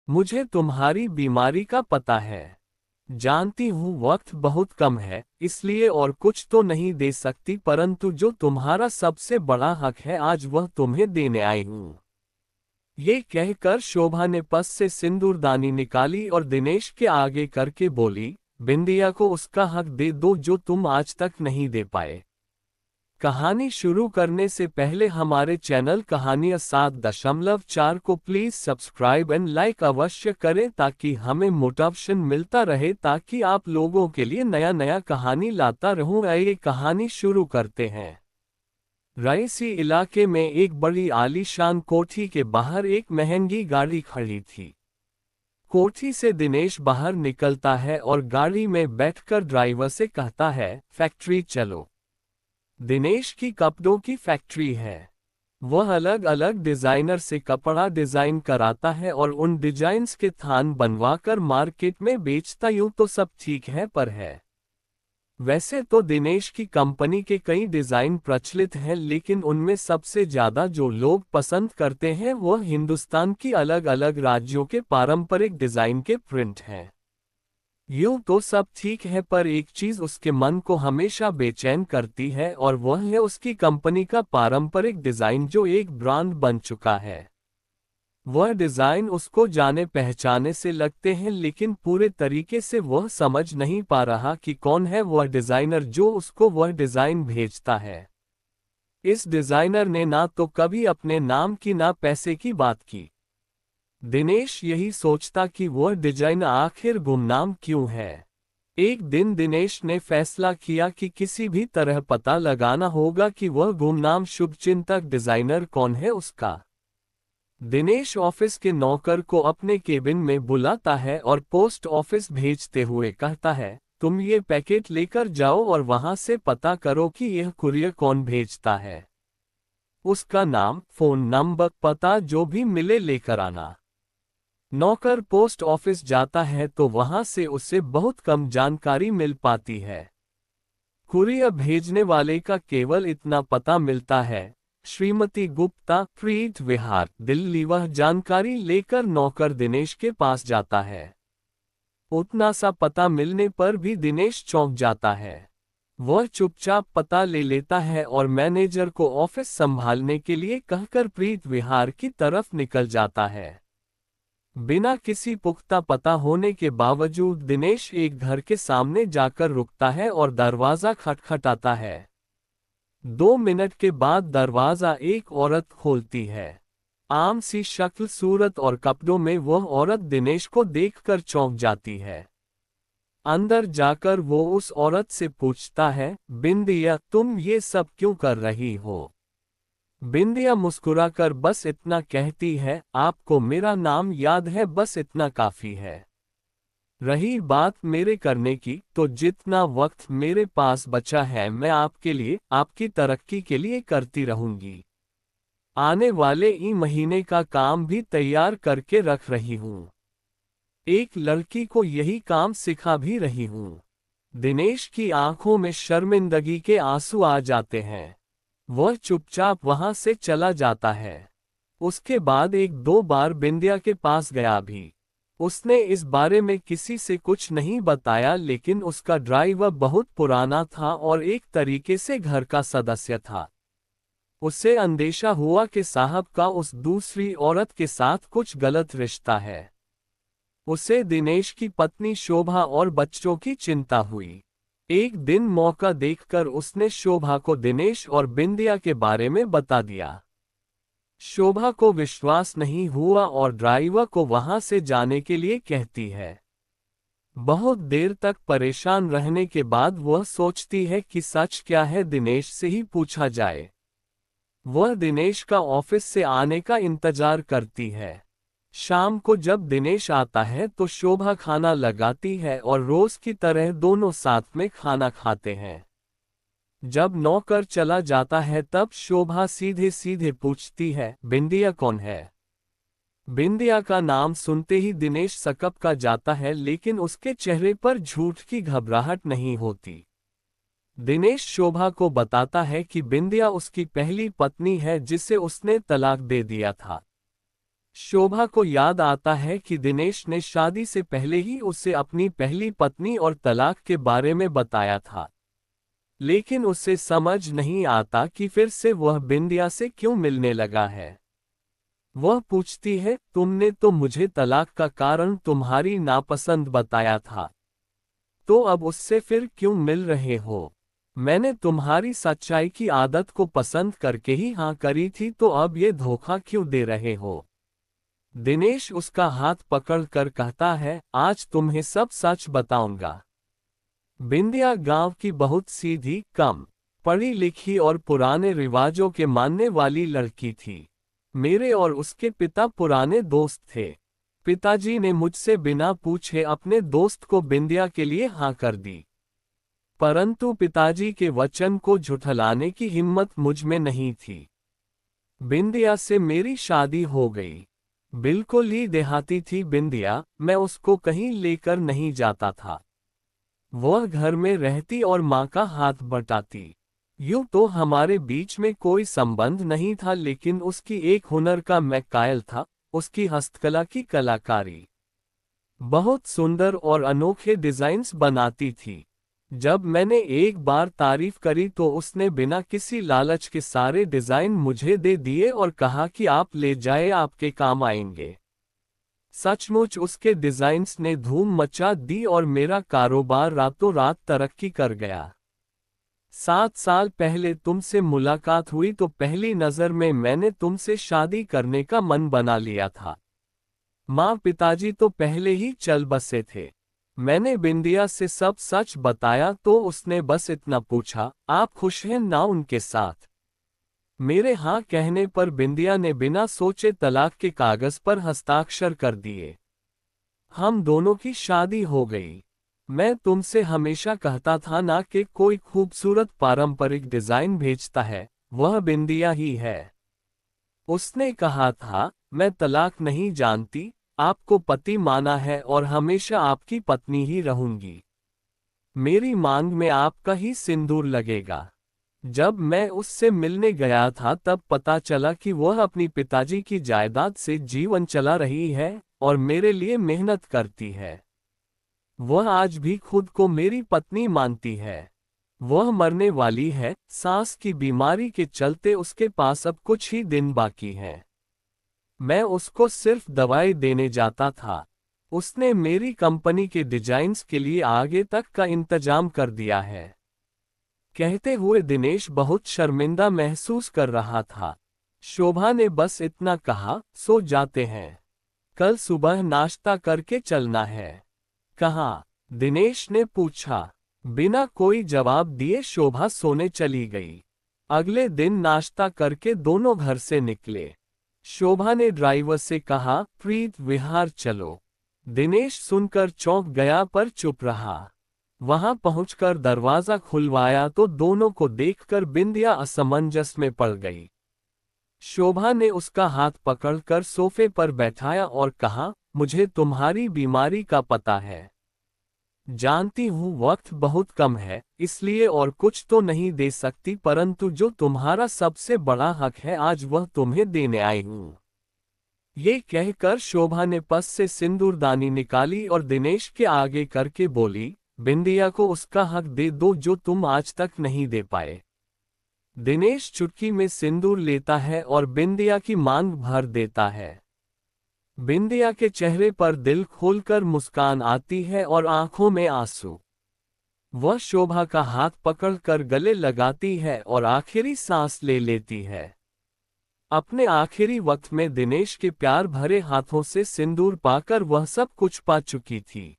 मुझे तुम्हारी बीमारी का पता है। जानती हूँ वक्त बहुत कम है, इसलिए और कुछ तो नहीं दे सकती, परंतु जो तुम्हारा सबसे बड़ा हक है आज वह तुम्हें देने आई हूँ। ये कहकर शोभा ने पर्स से सिंदूरदानी निकाली और दिनेश के आगे करके बोली, बिंदिया को उसका हक दे दो जो तुम आज तक नहीं दे पाए। कहानी शुरू करने से पहले हमारे चैनल कहानियां 7.4 को प्लीज सब्सक्राइब एंड लाइक अवश्य करें ताकि हमें मोटिवेशन मिलता रहे, ताकि आप लोगों के लिए नया नया कहानी लाता रहूं। आइए कहानी शुरू करते हैं। रईसी इलाके में एक बड़ी आलीशान कोठी के बाहर एक महंगी गाड़ी खड़ी थी। कोठी से दिनेश बाहर निकलता है और गाड़ी में बैठकर ड्राइवर से कहता है, फैक्ट्री चलो। दिनेश की कपड़ों की फैक्ट्री है। वह अलग अलग डिजाइनर से कपड़ा डिजाइन कराता है और उन डिजाइन्स के थान बनवाकर मार्केट में बेचता। यूं तो सब ठीक है, पर है वैसे तो दिनेश की कंपनी के कई डिजाइन प्रचलित हैं, लेकिन उनमें सबसे ज्यादा जो लोग पसंद करते हैं वह हिंदुस्तान की अलग अलग राज्यों के पारंपरिक डिजाइन के प्रिंट हैं। यूं तो सब ठीक है, पर एक चीज उसके मन को हमेशा बेचैन करती है और वह है उसकी कंपनी का पारंपरिक डिजाइन जो एक ब्रांड बन चुका है। वह डिजाइन उसको जाने पहचाने से लगते हैं, लेकिन पूरे तरीके से वह समझ नहीं पा रहा कि कौन है वह डिजाइनर जो उसको वह डिजाइन भेजता है। इस डिजाइनर ने ना तो कभी अपने नाम की ना पैसे की बात की। दिनेश यही सोचता कि वह डिजाइनर आखिर गुमनाम क्यों है। एक दिन दिनेश ने फैसला किया कि किसी भी तरह पता लगाना होगा कि वह गुमनाम शुभचिंतक डिजाइनर कौन है। उसका दिनेश ऑफिस के नौकर को अपने केबिन में बुलाता है और पोस्ट ऑफिस भेजते हुए कहता है, तुम ये पैकेट लेकर जाओ और वहां से पता करो कि यह कुरियर कौन भेजता है। उसका नाम, फोन नंबर, पता जो भी मिले लेकर आना। नौकर पोस्ट ऑफिस जाता है तो वहां से उसे बहुत कम जानकारी मिल पाती है। कुरियर भेजने वाले का केवल इतना पता मिलता है, श्रीमती गुप्ता, प्रीत विहार, दिल्ली। वह जानकारी लेकर नौकर दिनेश के पास जाता है। उतना सा पता मिलने पर भी दिनेश चौंक जाता है। वह चुपचाप पता ले लेता है और मैनेजर को ऑफिस संभालने के लिए कहकर प्रीत विहार की तरफ निकल जाता है। बिना किसी पुख्ता पता होने के बावजूद दिनेश एक घर के सामने जाकर रुकता है और दरवाजा खटखटाता है। 2 मिनट के बाद दरवाजा एक औरत खोलती है। आम सी शक्ल सूरत और कपड़ों में वह औरत दिनेश को देखकर चौंक जाती है। अंदर जाकर वो उस औरत से पूछता है, बिंदिया, तुम ये सब क्यों कर रही हो? बिंदिया मुस्कुराकर बस इतना कहती है, आपको मेरा नाम याद है, बस इतना काफी है। रही बात मेरे करने की, तो जितना वक्त मेरे पास बचा है मैं आपके लिए, आपकी तरक्की के लिए करती रहूंगी। आने वाले ई महीने का काम भी तैयार करके रख रही हूँ। एक लड़की को यही काम सिखा भी रही हूँ। दिनेश की आंखों में शर्मिंदगी के आंसू आ जाते हैं। वह चुपचाप वहां से चला जाता है। उसके बाद एक दो बार बिंदिया के पास गया भी। उसने इस बारे में किसी से कुछ नहीं बताया, लेकिन उसका ड्राइवर बहुत पुराना था और एक तरीके से घर का सदस्य था। उसे अंदेशा हुआ कि साहब का उस दूसरी औरत के साथ कुछ गलत रिश्ता है। उसे दिनेश की पत्नी शोभा और बच्चों की चिंता हुई। एक दिन मौका देखकर उसने शोभा को दिनेश और बिंदिया के बारे में बता दिया। शोभा को विश्वास नहीं हुआ और ड्राइवर को वहां से जाने के लिए कहती है। बहुत देर तक परेशान रहने के बाद वह सोचती है कि सच क्या है, दिनेश से ही पूछा जाए। वह दिनेश का ऑफिस से आने का इंतजार करती है। शाम को जब दिनेश आता है तो शोभा खाना लगाती है और रोज की तरह दोनों साथ में खाना खाते हैं। जब नौकर चला जाता है तब शोभा सीधे सीधे पूछती है, बिंदिया कौन है? बिंदिया का नाम सुनते ही दिनेश सकपका जाता है, लेकिन उसके चेहरे पर झूठ की घबराहट नहीं होती। दिनेश शोभा को बताता है कि बिंदिया उसकी पहली पत्नी है जिसे उसने तलाक दे दिया था। शोभा को याद आता है कि दिनेश ने शादी से पहले ही उसे अपनी पहली पत्नी और तलाक के बारे में बताया था। लेकिन उसे समझ नहीं आता कि फिर से वह बिंदिया से क्यों मिलने लगा है। वह पूछती है, तुमने तो मुझे तलाक का कारण तुम्हारी नापसंद बताया था, तो अब उससे फिर क्यों मिल रहे हो? मैंने तुम्हारी सच्चाई की आदत को पसंद करके ही हाँ करी थी, तो अब ये धोखा क्यों दे रहे हो? दिनेश उसका हाथ पकड़कर कहता है, आज तुम्हें सब सच बताऊंगा। बिंदिया गांव की बहुत सीधी, कम पढ़ी लिखी और पुराने रिवाजों के मानने वाली लड़की थी। मेरे और उसके पिता पुराने दोस्त थे। पिताजी ने मुझसे बिना पूछे अपने दोस्त को बिंदिया के लिए हाँ कर दी। परंतु पिताजी के वचन को झुठलाने की हिम्मत मुझ में नहीं थी। बिंदिया से मेरी शादी हो गई। बिल्कुल ही देहाती थी बिंदिया, मैं उसको कहीं लेकर नहीं जाता था। वह घर में रहती और माँ का हाथ बटाती। यूं तो हमारे बीच में कोई संबंध नहीं था, लेकिन उसकी एक हुनर का मैं कायल था, उसकी हस्तकला की कलाकारी। बहुत सुंदर और अनोखे डिजाइन्स बनाती थी। जब मैंने एक बार तारीफ करी तो उसने बिना किसी लालच के सारे डिजाइन मुझे दे दिए और कहा कि आप ले जाए, आपके काम आएंगे। सचमुच उसके डिजाइन्स ने धूम मचा दी और मेरा कारोबार रातों रात तरक्की कर गया। 7 साल पहले तुमसे मुलाकात हुई तो पहली नज़र में मैंने तुमसे शादी करने का मन बना लिया था। माँ पिताजी तो पहले ही चल बसे थे। मैंने बिंदिया से सब सच बताया तो उसने बस इतना पूछा, आप खुश हैं ना उनके साथ? मेरे हाँ कहने पर बिंदिया ने बिना सोचे तलाक के कागज पर हस्ताक्षर कर दिए। हम दोनों की शादी हो गई। मैं तुमसे हमेशा कहता था ना कि कोई खूबसूरत पारंपरिक डिजाइन भेजता है, वह बिंदिया ही है। उसने कहा था, मैं तलाक नहीं जानती, आपको पति माना है और हमेशा आपकी पत्नी ही रहूंगी। मेरी मांग में आपका ही सिंदूर लगेगा। जब मैं उससे मिलने गया था तब पता चला कि वह अपनी पिताजी की जायदाद से जीवन चला रही है और मेरे लिए मेहनत करती है। वह आज भी खुद को मेरी पत्नी मानती है। वह मरने वाली है, सांस की बीमारी के चलते उसके पास अब कुछ ही दिन बाकी हैं। मैं उसको सिर्फ दवाई देने जाता था। उसने मेरी कंपनी के डिजाइन्स के लिए आगे तक का इंतजाम कर दिया है। कहते हुए दिनेश बहुत शर्मिंदा महसूस कर रहा था। शोभा ने बस इतना कहा, सो जाते हैं, कल सुबह नाश्ता करके चलना है। कहाँ? दिनेश ने पूछा। बिना कोई जवाब दिए शोभा सोने चली गई। अगले दिन नाश्ता करके दोनों घर से निकले। शोभा ने ड्राइवर से कहा, प्रीत विहार चलो। दिनेश सुनकर चौंक गया पर चुप रहा। वहां पहुंचकर दरवाजा खुलवाया तो दोनों को देखकर बिंदिया असमंजस में पड़ गई। शोभा ने उसका हाथ पकड़कर सोफे पर बैठाया और कहा, मुझे तुम्हारी बीमारी का पता है। जानती हूँ वक्त बहुत कम है, इसलिए और कुछ तो नहीं दे सकती, परंतु जो तुम्हारा सबसे बड़ा हक है आज वह तुम्हें देने आई हूँ। ये कहकर शोभा ने पर्स से सिंदूरदानी निकाली और दिनेश के आगे करके बोली, बिंदिया को उसका हक दे दो जो तुम आज तक नहीं दे पाए। दिनेश चुटकी में सिंदूर लेता है और बिंदिया की मांग भर देता है। बिंदिया के चेहरे पर दिल खोलकर मुस्कान आती है और आंखों में आंसू। वह शोभा का हाथ पकड़कर गले लगाती है और आखिरी सांस ले लेती है। अपने आखिरी वक्त में दिनेश के प्यार भरे हाथों से सिंदूर पाकर वह सब कुछ पा चुकी थी।